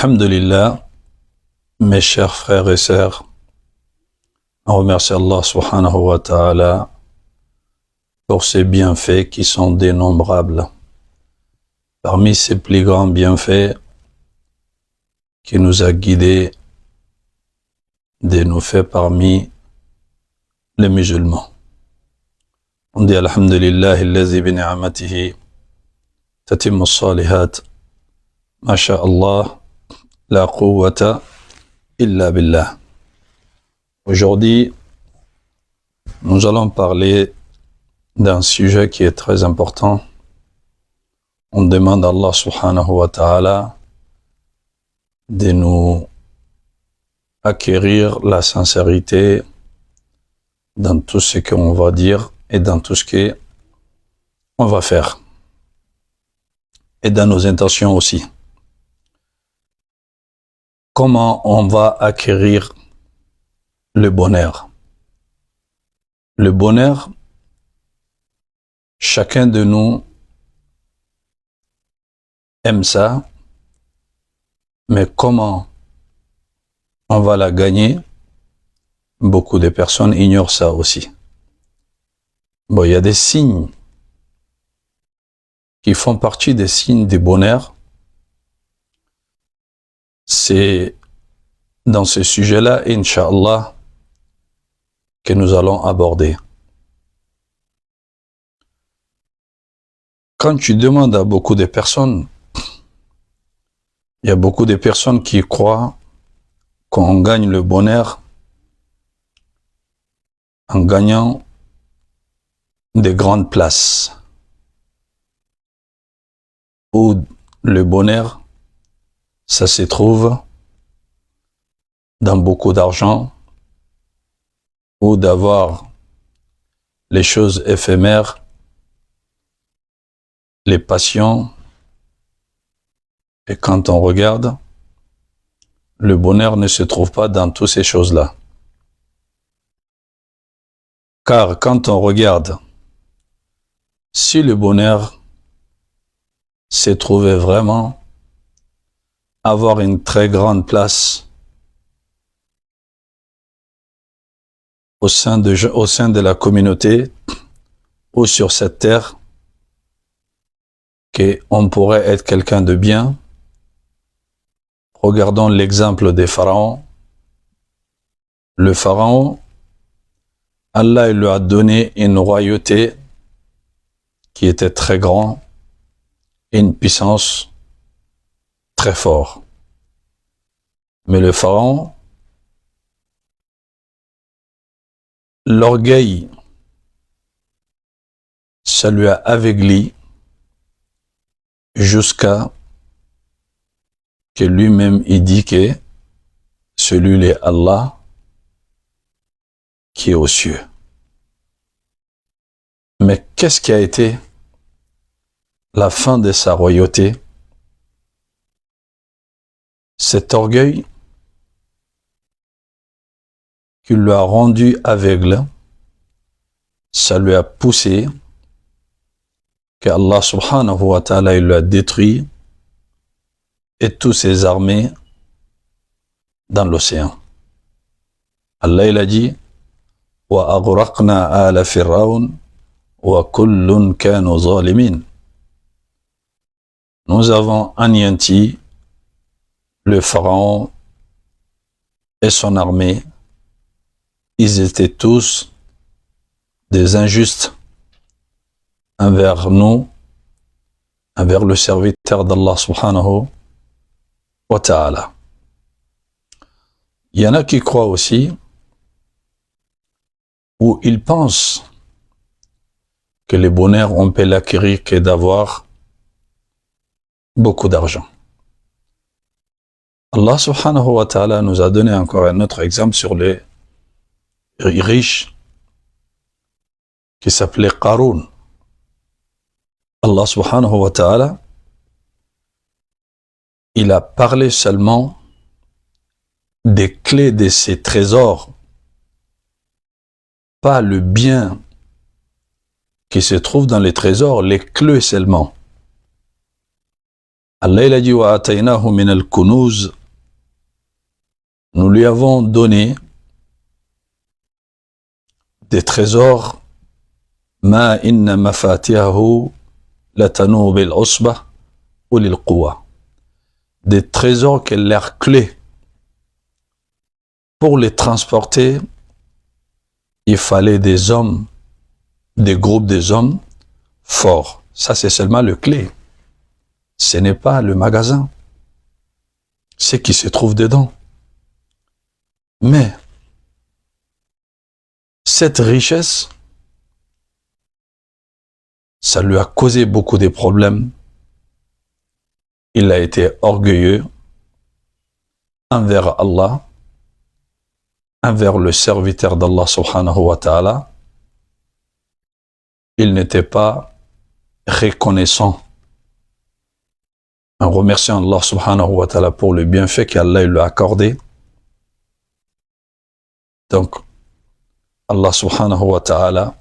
Alhamdulillah, mes chers frères et sœurs, on remercie Allah subhanahu wa ta'ala pour ses bienfaits qui sont dénombrables. Parmi ses plus grands bienfaits, qui nous a guidés, de nous faire parmi les musulmans. On dit Alhamdulillah, allazi bi ni'amatihi tatimmu as-salihat. Masha'Allah, la quwwata illa billah. Aujourd'hui, nous allons parler d'un sujet qui est très important. On demande à Allah subhanahu wa ta'ala de nous acquérir la sincérité dans tout ce qu'on va dire et dans tout ce qu'on va faire. Et dans nos intentions aussi. Comment on va acquérir le bonheur? Le bonheur, chacun de nous aime ça, mais comment on va la gagner? Beaucoup de personnes ignorent ça aussi. Bon, il y a des signes qui font partie des signes du bonheur. C'est dans ce sujet-là, Inch'Allah, que nous allons aborder. Quand tu demandes à beaucoup de personnes, il y a beaucoup de personnes qui croient qu'on gagne le bonheur en gagnant des grandes places. Ou le bonheur, ça se trouve dans beaucoup d'argent, ou d'avoir les choses éphémères, les passions. Et quand on regarde, le bonheur ne se trouve pas dans toutes ces choses-là. Car quand on regarde, si le bonheur se trouvait vraiment avoir une très grande place au sein de la communauté ou sur cette terre, qu'on pourrait être quelqu'un de bien. Regardons l'exemple des pharaons. Le pharaon, Allah lui a donné une royauté qui était très grande et une puissance très forte. Mais le pharaon, l'orgueil, ça lui a aveugli jusqu'à que lui-même il dit que celui est Allah qui est aux cieux. Mais qu'est-ce qui a été la fin de sa royauté? Cet orgueil qui lui a rendu aveugle, ça lui a poussé que Allah subhanahu wa ta'ala il lui a détruit et toutes ses armées dans l'océan. Allah il a dit wa aghraqna ala fir'aun wa kullun kanu zalimin. Nous avons anéanti le pharaon et son armée. Ils étaient tous des injustes envers nous, envers le serviteur d'Allah subhanahu wa ta'ala. Il y en a qui croient aussi, ou ils pensent que le bonheur, on peut l'acquérir que d'avoir beaucoup d'argent. Allah subhanahu wa ta'ala nous a donné encore un autre exemple sur les riches qui s'appelait Qarun. Allah subhanahu wa ta'ala, il a parlé seulement des clés de ses trésors, pas le bien qui se trouve dans les trésors, les clés seulement. Allah il a dit wa ataynahu min al-kunuz, nous lui avons donné des trésors, ma inna mafatihahu latanu bil usbah ulil quwwa, des trésors qui leurs clés, pour les transporter il fallait des hommes, des groupes des hommes forts. Ça c'est seulement le clé, ce n'est pas le magasin, ce qui se trouve dedans. Mais cette richesse, ça lui a causé beaucoup de problèmes. Il a été orgueilleux envers Allah, envers le serviteur d'Allah subhanahu wa ta'ala. Il n'était pas reconnaissant en remerciant Allah subhanahu wa ta'ala pour le bienfait qu'Allah lui a accordé. Donc, Allah subhanahu wa ta'ala,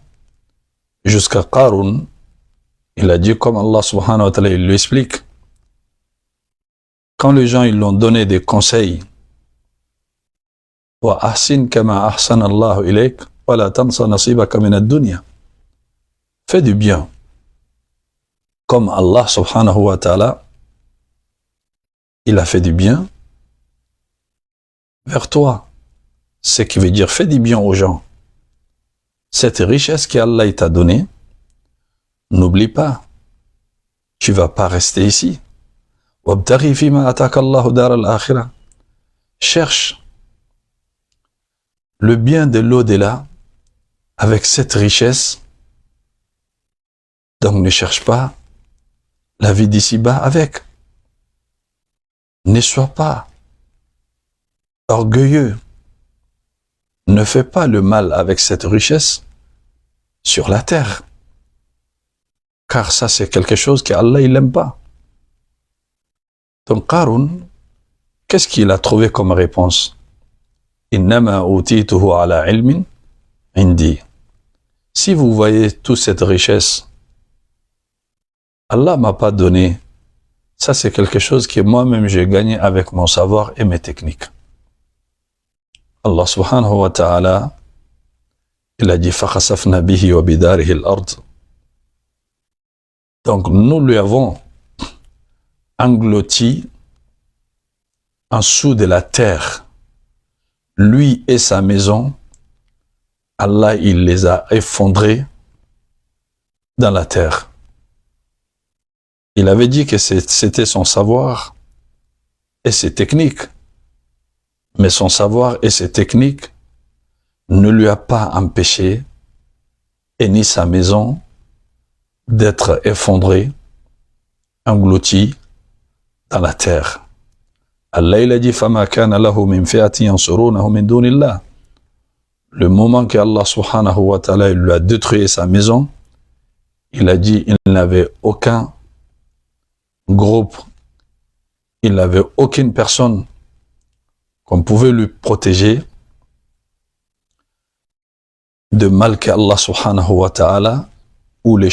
jusqu'à Qarun, il a dit comme Allah subhanahu wa ta'ala, il lui explique. Quand les gens ils l'ont donné des conseils, wa ahsin kama ahsana Allahu ilayk wa la tansa nasibaka min ad-dunya, fais du bien comme Allah subhanahu wa ta'ala il a fait du bien vers toi, ce qui veut dire fais du bien aux gens. Cette richesse qu'Allah t'a donnée, n'oublie pas, tu ne vas pas rester ici. Wabtaghi fima ataka Allahu dar al-akhirah, cherche le bien de l'au-delà avec cette richesse. Donc ne cherche pas la vie d'ici-bas avec. Ne sois pas orgueilleux. Ne fais pas le mal avec cette richesse sur la terre. Car ça c'est quelque chose qu'Allah il n'aime pas. Donc Qarun, qu'est-ce qu'il a trouvé comme réponse? Innama utituhu ala ilmin indi. Si vous voyez toute cette richesse, Allah m'a pas donné. Ça c'est quelque chose que moi-même j'ai gagné avec mon savoir et mes techniques. Allah subhanahu wa ta'ala, il a dit fakhasafna bihi wa bidarihi al-ard. Donc nous lui avons englouti en dessous de la terre, lui et sa maison. Allah il les a effondrés dans la terre. Il avait dit que c'était son savoir et ses techniques, mais son savoir et ses techniques ne lui a pas empêché, et ni sa maison, d'être effondrée, engloutie dans la terre. Allah il a dit فَمَا كَانَ لَهُ مِنْ فِئَةٍ يَنْصُرُونَهُ مِنْ دُونِ اللَّهِ. Le moment que Allah subhanahu wa ta'ala lui a détruit sa maison, il a dit il n'avait aucun groupe, il n'avait aucune personne qu'on pouvait lui protéger de mal qu'Allah subhanahu wa ta'ala ou les